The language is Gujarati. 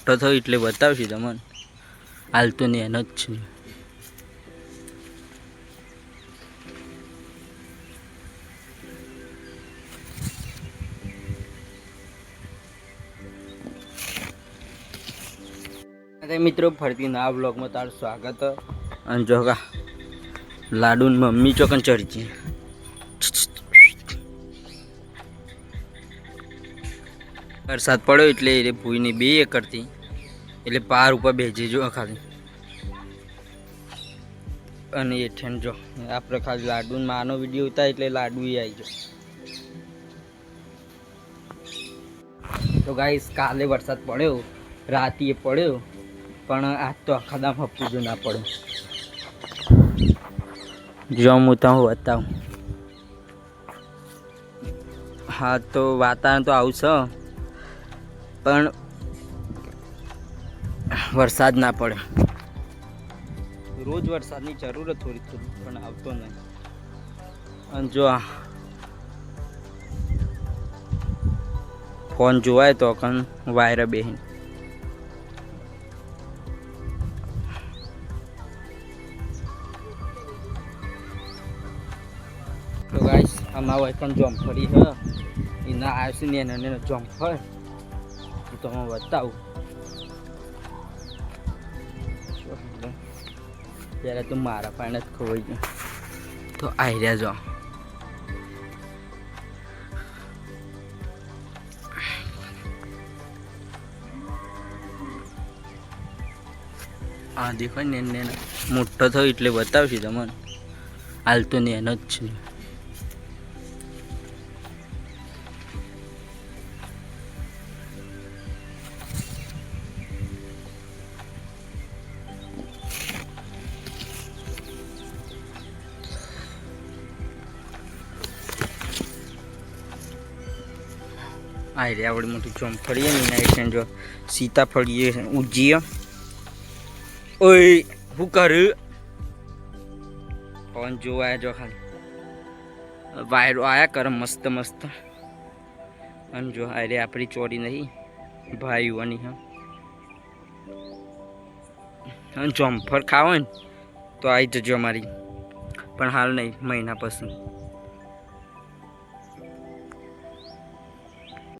મોટો થયો એટલે બતાવશે તમને. હાલ તો ને એનો જ છે. મિત્રો ફરતી ના બ્લોગમાં તારું સ્વાગત. અને જો લાડુ મમ્મી ચોકન ચડી. વરસાદ પડ્યો એટલે એ ભૂઈની 2 એકરથી એટલે પાર ઉપર બેસી જો ખાલી. અને એઠેન જો આપણે ખાલી લાડુ માનો વિડીયો ઉતાર એટલે લાડુ આવી ગયો. તો ગાઈસ કાલે વરસાદ પડ્યો, રાતે પડ્યો, પણ આજ તો આખા દામ હપ્તું જો ના પડ્યો. જો હું તો બતાવું. હા તો વાતાવરણ તો આવું છે, પણ વરસાદ ના પડે. રોજ વરસાદની જરૂરત થોડી થોડી, પણ આવતો નહીં. અને જો ફોન જોવાય તો કન વાયર બેહીન. તો ગાઈસ અમારો એકન જોમફળી છે, એના આવશે ને એને જોમફળ તો હું બતાવું. ત્યારે તો મારા પાણી જ ખવાઈ ગયું. તો આવી રહ્યા જો. હા દેખાય ને એને મોટો થયો એટલે બતાવશે તમને. હાલ તો ને એનો જ છે. આ રે આવડી મોટી જોમફળીએ ને એના જો સીતાફળીએ ઉજીએ. ઓય શું કર્યું? ફોન જોવાય જો ખાલી વાયરો આયા કરે મસ્ત મસ્ત. અને જો આ રે આપણી ચોરી નહીં ભાઈઓની. હા અને જોમફળ ખાવો ને તો આવી જજો અમારી, પણ હાલ નહીં, મહિના પછી.